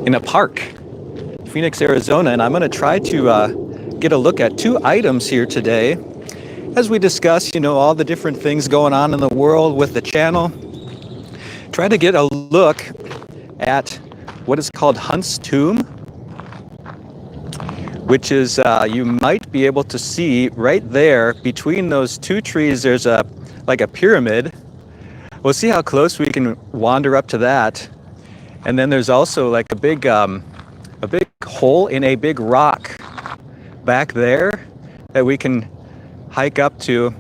in a park, Phoenix, Arizona, and I'm going to try to get a look at two items here today as we discuss, all the different things going on in the world with the channel. Try to get a look at what is called Hunt's Tomb, which is, you might be able to see right there between those two trees, there's like a pyramid. We'll see how close we can wander up to that. And then there's also like a big hole in a big rock back there that we can hike up to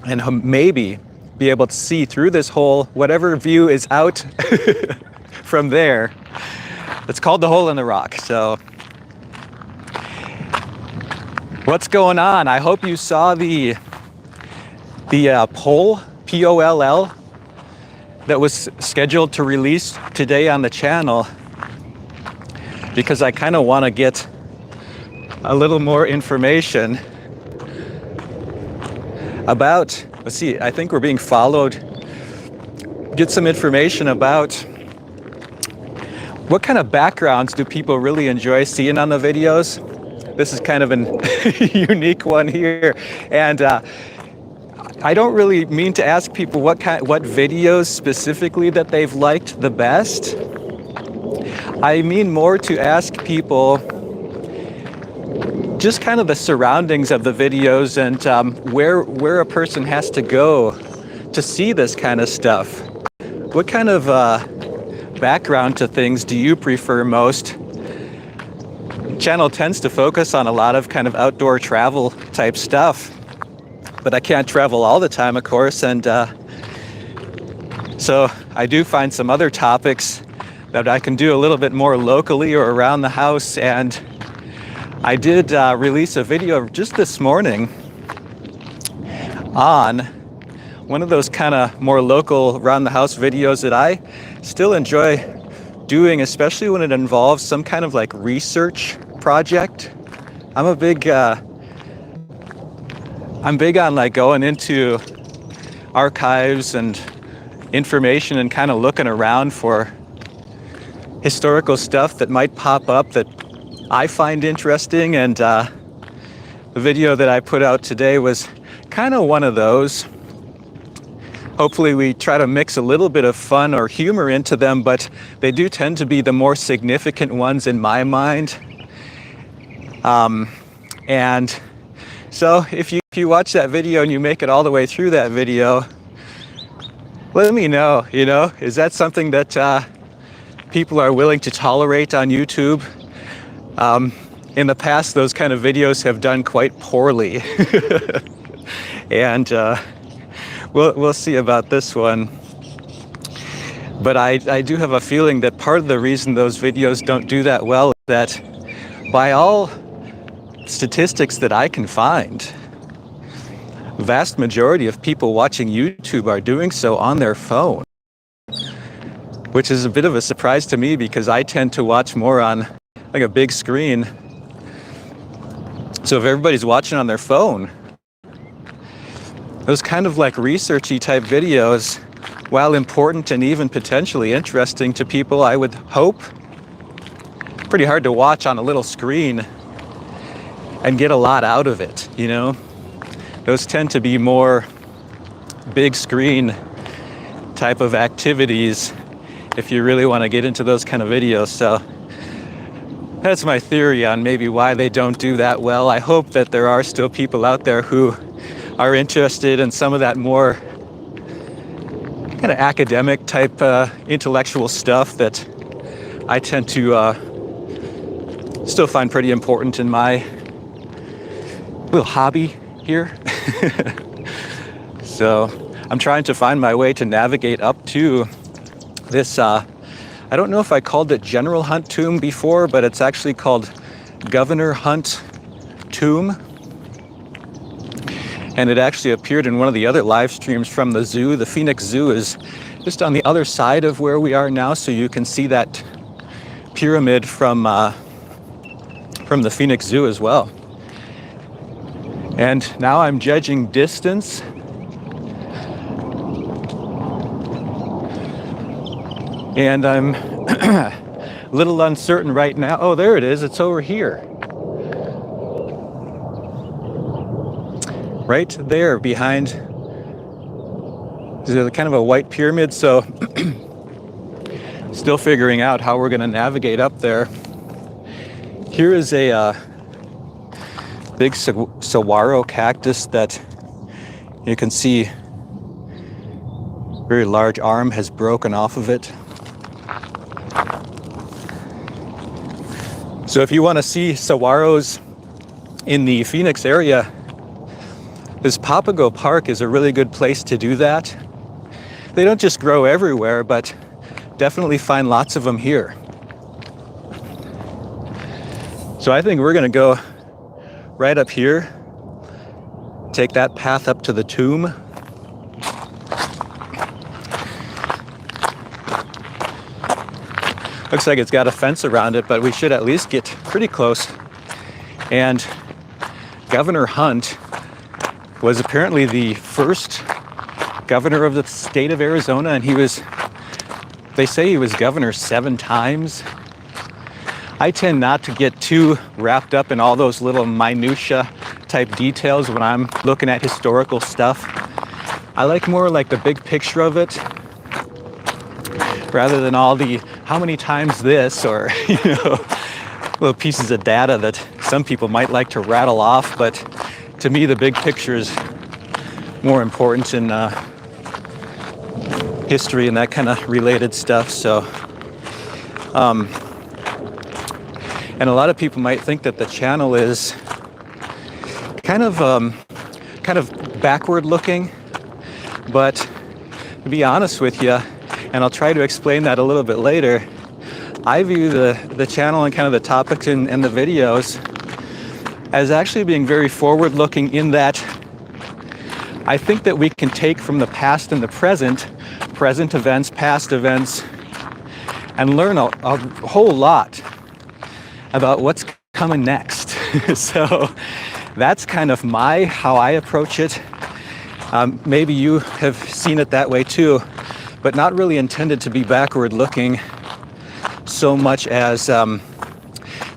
and maybe be able to see through this hole whatever view is out from there. It's called the hole in the rock. So what's going on? I hope you saw the poll, P-O-L-L, that was scheduled to release today on the channel, because I kind of want to get a little more information about, let's see, I think we're being followed. Get some information about what kind of backgrounds do people really enjoy seeing on the videos. This is kind of an unique one here. And I don't really mean to ask people what videos specifically that they've liked the best. I mean more to ask people just kind of the surroundings of the videos and where a person has to go to see this kind of stuff. What kind of background to things do you prefer most? The channel tends to focus on a lot of kind of outdoor travel type stuff, but I can't travel all the time, of course, and so I do find some other topics that I can do a little bit more locally or around the house. And I did release a video just this morning on one of those kind of more local around the house videos that I still enjoy doing, especially when it involves some kind of like research project. I'm big on like going into archives and information and kind of looking around for historical stuff that might pop up that I find interesting. And the video that I put out today was kind of one of those. Hopefully we try to mix a little bit of fun or humor into them, but they do tend to be the more significant ones in my mind. And so if you watch that video and you make it all the way through that video, let me know, is that something that people are willing to tolerate on YouTube? In the past, those kind of videos have done quite poorly. And we'll see about this one. But I do have a feeling that part of the reason those videos don't do that well is that by all statistics that I can find, the vast majority of people watching YouTube are doing so on their phone, which is a bit of a surprise to me because I tend to watch more on like a big screen. So if everybody's watching on their phone, those kind of like researchy type videos, while important and even potentially interesting to people, I would hope, pretty hard to watch on a little screen and get a lot out of it, Those tend to be more big screen type of activities if you really want to get into those kind of videos. So that's my theory on maybe why they don't do that well. I hope that there are still people out there who are interested in some of that more kind of academic type intellectual stuff that I tend to still find pretty important in my little hobby here. So I'm trying to find my way to navigate up to this, I don't know if I called it General Hunt Tomb before, but it's actually called Governor Hunt Tomb. And it actually appeared in one of the other live streams from the zoo. The Phoenix Zoo is just on the other side of where we are now, so you can see that pyramid from the Phoenix Zoo as well. And now I'm judging distance. And A little uncertain right now. Oh, there it is. It's over here. Right there behind. There's kind of a white pyramid, so still figuring out how we're going to navigate up there. Here is a big saguaro cactus that you can see very large arm has broken off of it. So if you want to see saguaros in the Phoenix area, this Papago Park is a really good place to do that. They don't just grow everywhere, but definitely find lots of them here. So I think we're going to go right up here, take that path up to the tomb. Looks like it's got a fence around it, but we should at least get pretty close. And Governor Hunt was apparently the first governor of the state of Arizona, and they say he was governor 7 times. I tend not to get too wrapped up in all those little minutia type details when I'm looking at historical stuff. I like more like the big picture of it, rather than all the how many times this, or little pieces of data that some people might like to rattle off. But to me, the big picture is more important in history and that kind of related stuff. So and a lot of people might think that the channel is kind of backward looking, but to be honest with you, and I'll try to explain that a little bit later, I view the channel and kind of the topics and the videos as actually being very forward looking, in that I think that we can take from the past and the present events, past events, and learn a whole lot about what's coming next. So that's kind of how I approach it. Maybe you have seen it that way too, but not really intended to be backward looking so much as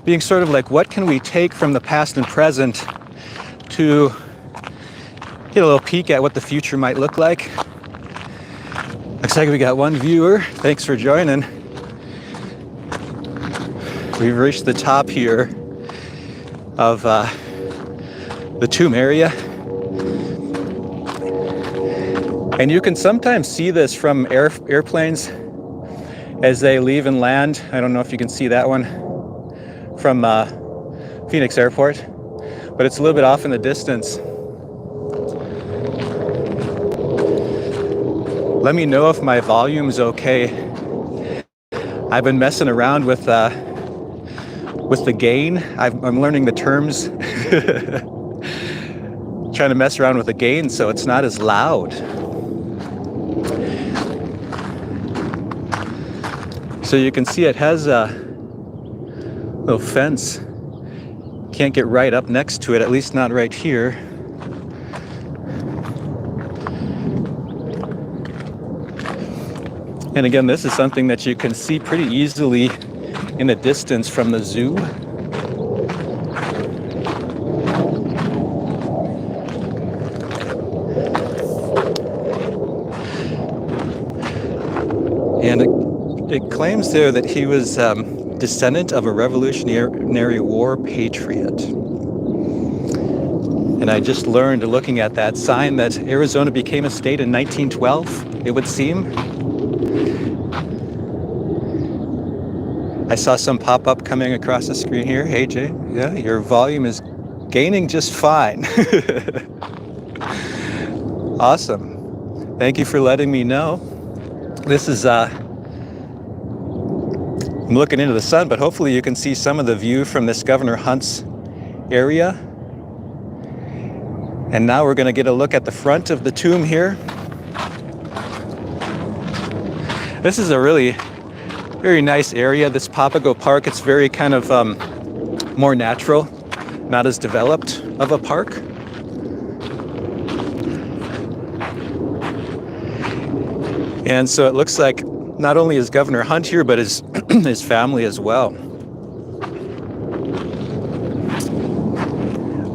being sort of like, what can we take from the past and present to get a little peek at what the future might look like. Looks like we got one viewer. Thanks for joining. We've reached the top here of the tomb area. And you can sometimes see this from airplanes as they leave and land. I don't know if you can see that one from Phoenix Airport, but it's a little bit off in the distance. Let me know if my volume's okay. I've been messing around with the gain. I'm learning the terms. Trying to mess around with the gain so it's not as loud. So you can see it has a little fence. Can't get right up next to it, at least not right here. And again, this is something that you can see pretty easily in the distance from the zoo. And it claims there that he was descendant of a Revolutionary War patriot. And I just learned, looking at that sign, that Arizona became a state in 1912, it would seem. I saw some pop up coming across the screen here. Hey, Jay. Yeah, your volume is gaining just fine. Awesome. Thank you for letting me know. This is, I'm looking into the sun, but hopefully you can see some of the view from this Governor Hunt's area. And now we're going to get a look at the front of the tomb here. This is a really very nice area, this Papago Park. It's very kind of more natural, not as developed of a park. And so it looks like not only is Governor Hunt here, but his his family as well.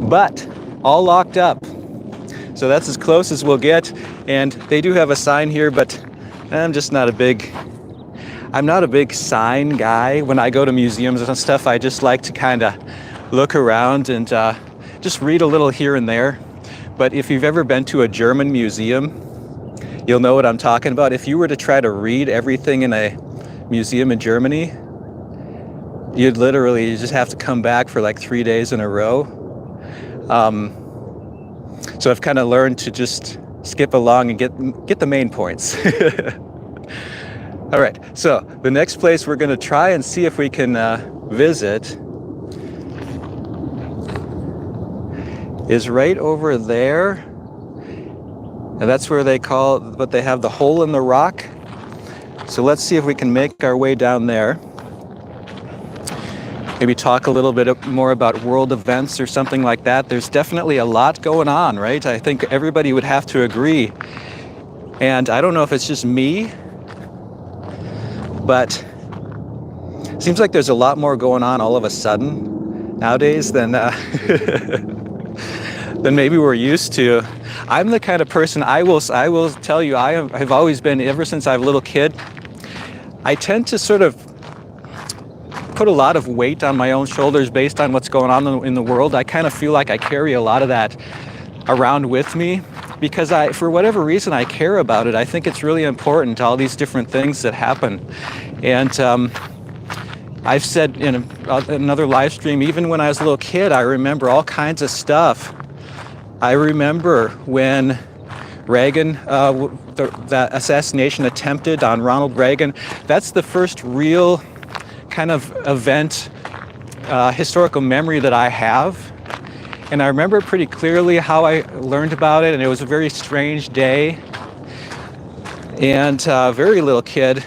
But all locked up. So that's as close as we'll get. And they do have a sign here, but I'm not a big sign guy. When I go to museums and stuff, I just like to kind of look around and just read a little here and there. But if you've ever been to a German museum, you'll know what I'm talking about. If you were to try to read everything in a museum in Germany, you just have to come back for like 3 days in a row. So I've kind of learned to just skip along and get the main points. All right, so the next place we're going to try and see if we can visit is right over there. And that's where they have the hole in the rock. So let's see if we can make our way down there. Maybe talk a little bit more about world events or something like that. There's definitely a lot going on, right? I think everybody would have to agree. And I don't know if it's just me, but it seems like there's a lot more going on all of a sudden nowadays than than maybe we're used to. I'm the kind of person, I will tell you, I've always been, ever since I was a little kid, I tend to sort of put a lot of weight on my own shoulders based on what's going on in the world. I kind of feel like I carry a lot of that around with me because for whatever reason, I care about it. I think it's really important, all these different things that happen. And I've said in another live stream, even when I was a little kid, I remember all kinds of stuff. I remember when Reagan, that assassination attempted on Ronald Reagan, that's the first real kind of event, historical memory that I have. And I remember pretty clearly how I learned about it, and it was a very strange day. And very little kid.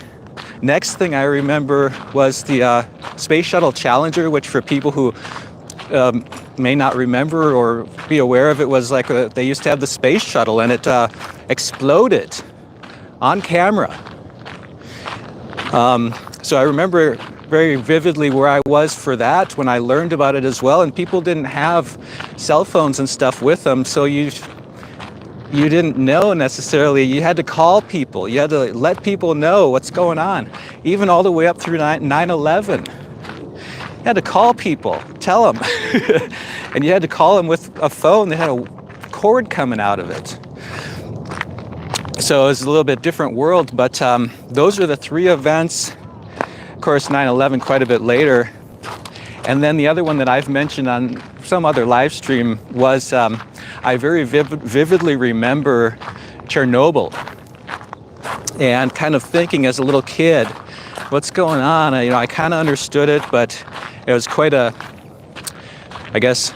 Next thing I remember was the Space Shuttle Challenger, which for people who may not remember or be aware of it, was like they used to have the space shuttle, and it exploded on camera. So I remember very vividly where I was for that when I learned about it as well, and people didn't have cell phones and stuff with them, so you didn't know necessarily. You had to call people. You had to let people know what's going on, even all the way up through 9/11. You had to call people, tell them. And you had to call them with a phone that had a cord coming out of it. So it was a little bit different world, but those are the three events. Of course, 9/11 quite a bit later. And then the other one that I've mentioned on some other live stream was I very vividly remember Chernobyl, and kind of thinking as a little kid, what's going on? I kind of understood it, but it was quite a, I guess,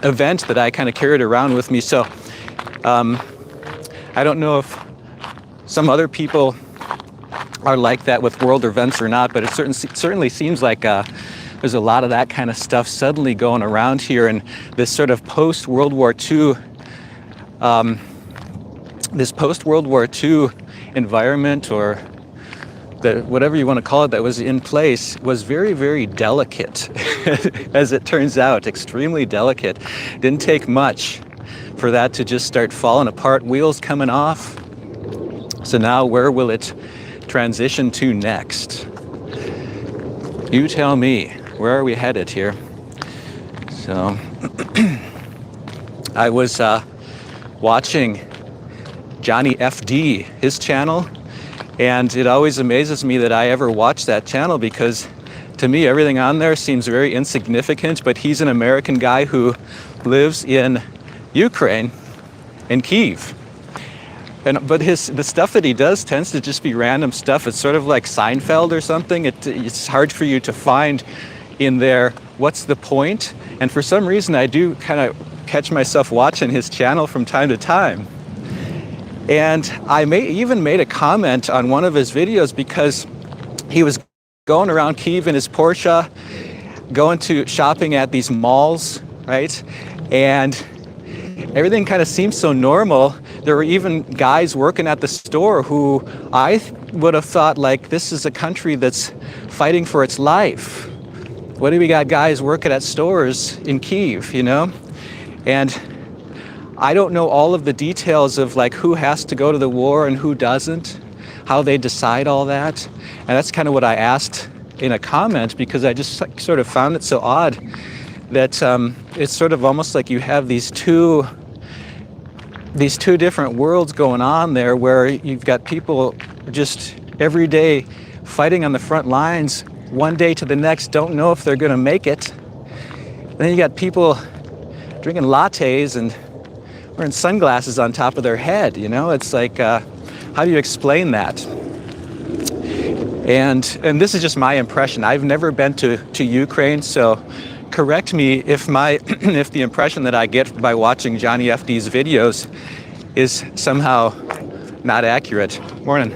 event that I kind of carried around with me. So I don't know if some other people are like that with world events or not, but it certainly seems like there's a lot of that kind of stuff suddenly going around here, and this sort of post-World War II, environment, or whatever you want to call it, that was in place was very, very delicate, as it turns out, extremely delicate. Didn't take much for that to just start falling apart, wheels coming off. So now where will it transition to next? You tell me, where are we headed here? So I was watching Johnny FD, his channel, and it always amazes me that I ever watch that channel, because to me everything on there seems very insignificant, but he's an American guy who lives in Ukraine, in Kyiv. But the stuff that he does tends to just be random stuff. It's sort of like Seinfeld or something. It's hard for you to find in there what's the point. And for some reason I do kind of catch myself watching his channel from time to time. And I even made a comment on one of his videos, because he was going around Kyiv in his Porsche, going to shopping at these malls, right? And everything kind of seems so normal. there were even guys working at the store who would have thought, like, this is a country that's fighting for its life. What do we got guys working at stores in Kyiv, you know? And I don't know all of the details of like who has to go to the war and who doesn't, how they decide all that. And that's kind of what I asked in a comment, because I just sort of found it so odd that it's sort of almost like you have these two different worlds going on there, where you've got people just every day fighting on the front lines, one day to the next, don't know if they're going to make it. And then you got people drinking lattes and wearing sunglasses on top of their head, you know? It's like, how do you explain that? And this is just my impression. I've never been to Ukraine, so correct me if if the impression that I get by watching Johnny FD's videos is somehow not accurate. Morning.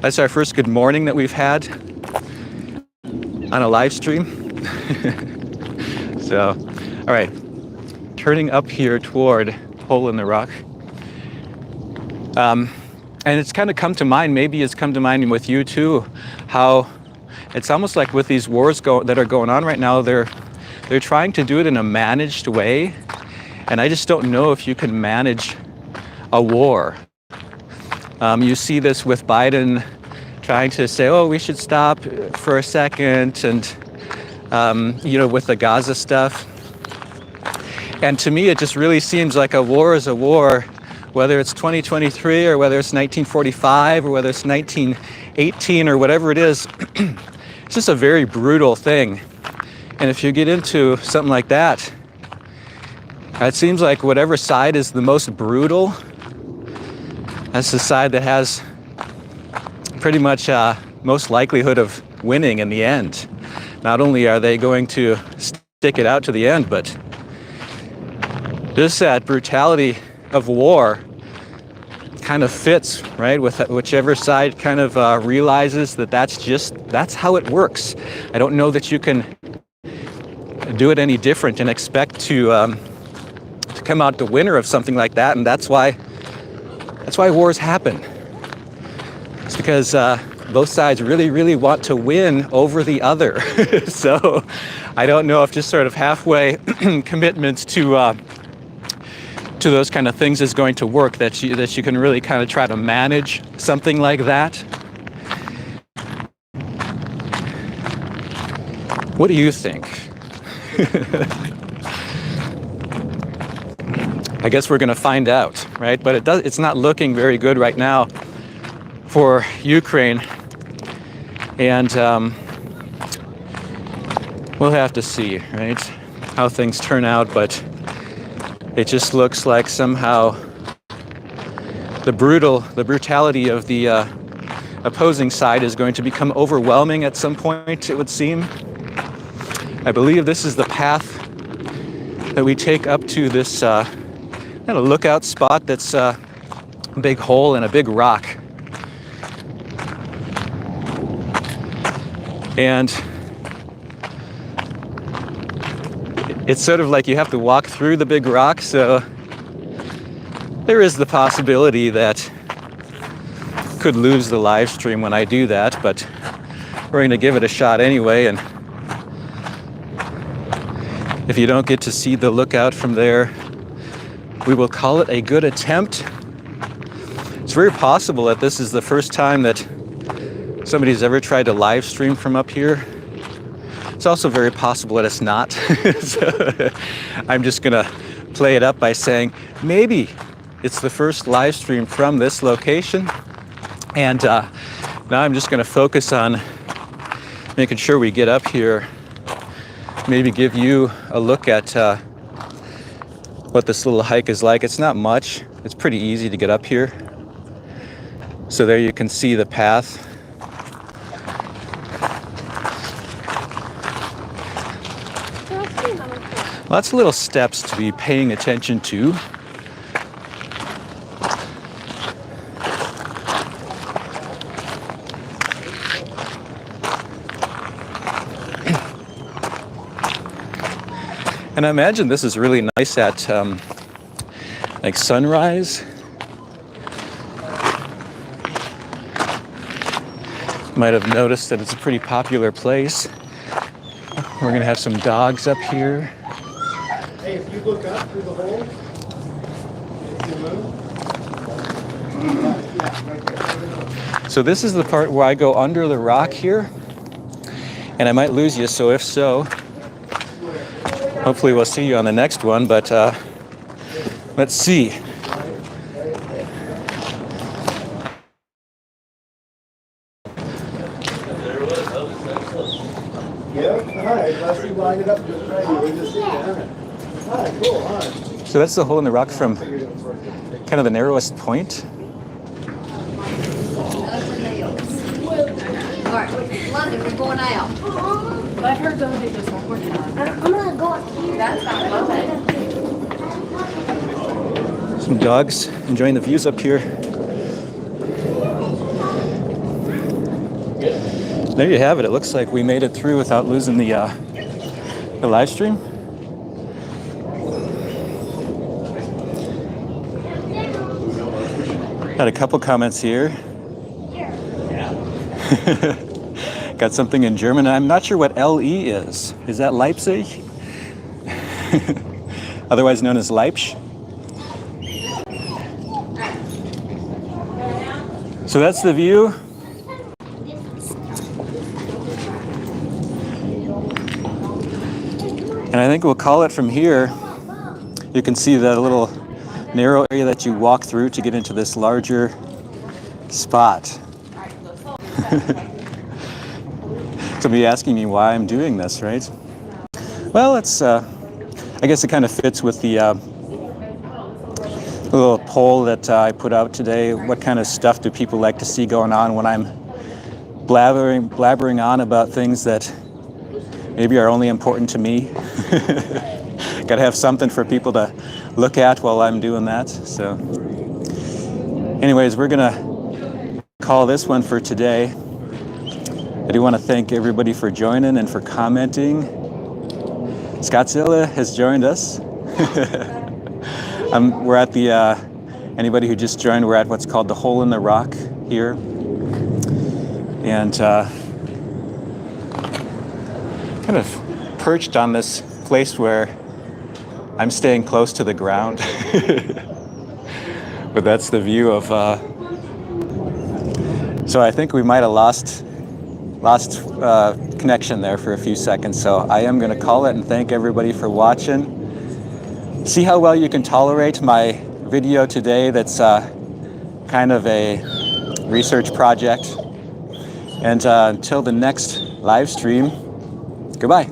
That's our first good morning that we've had on a live stream. So, all right, turning up here toward Hole in the Rock. And it's kind of come to mind, maybe it's come to mind with you too, how it's almost like with these wars that are going on right now, they're trying to do it in a managed way. And I just don't know if you can manage a war. You see this with Biden trying to say, oh, we should stop for a second, and, you know, with the Gaza stuff. And to me, it just really seems like a war is a war, whether it's 2023 or whether it's 1945 or whether it's 1918 or whatever it is. It's just a very brutal thing. And if you get into something like that, it seems like whatever side is the most brutal, that's the side that has pretty much most likelihood of winning in the end. Not only are they going to stick it out to the end, but just that brutality of war kind of fits, right, with whichever side kind of realizes that that's how it works. I don't know that you can do it any different and expect to come out the winner of something like that. And that's why wars happen. It's because both sides really, really want to win over the other. So I don't know if just sort of halfway commitments to those kind of things is going to work, that you can really kind of try to manage something like that. What do you think? I guess we're going to find out, right? But it's not looking very good right now for Ukraine. And we'll have to see, right, how things turn out. But it just looks like somehow the brutality of the opposing side is going to become overwhelming at some point, it would seem. I believe this is the path that we take up to this kind of lookout spot that's a big hole in a big rock. And it's sort of like you have to walk through the big rock, so there is the possibility that I could lose the live stream when I do that, but we're going to give it a shot anyway. And if you don't get to see the lookout from there, we will call it a good attempt. It's very possible that this is the first time that somebody's ever tried to live stream from up here. It's also very possible that it's not. So I'm just gonna play it up by saying maybe it's the first live stream from this location. And now I'm just gonna focus on making sure we get up here, maybe give you a look at what this little hike is like. It's not much. It's pretty easy to get up here. So there you can see the path. Lots of little steps to be paying attention to. And I imagine this is really nice at like sunrise. Might have noticed that it's a pretty popular place. We're gonna have some dogs up here. Hey, if you look up through the hole, see the moon? So this is the part where I go under the rock here, and I might lose you, so if so, hopefully we'll see you on the next one, but let's see. Yep, hi, let's line it up just right here. We just see it. Hi, cool, hi. So that's the hole in the rock from kind of the narrowest point. All right, London, we're going out. Let her go do this one more time. I'm gonna go up here. That's not lovely. Some dogs enjoying the views up here. There you have it. It looks like we made it through without losing the live stream. Had a couple comments here. Got something in German. I'm not sure what LE is. Is that Leipzig? Otherwise known as Leipzig. So that's the view. And I think we'll call it from here. You can see that little narrow area that you walk through to get into this larger spot. So be asking me why I'm doing this, right? Well, it's I guess it kind of fits with the little poll that I put out today. What kind of stuff do people like to see going on when I'm blabbering on about things that maybe are only important to me? Gotta have something for people to look at while I'm doing that. So anyways, we're gonna call this one for today. I do want to thank everybody for joining and for commenting. Scottzilla has joined us. We're at the, anybody who just joined, we're at what's called the Hole in the Rock here. And kind of perched on this place where I'm staying close to the ground. But that's the view of, so I think we might have lost connection there for a few seconds. So I am going to call it and thank everybody for watching. See how well you can tolerate my video today that's kind of a research project. And until the next live stream, goodbye.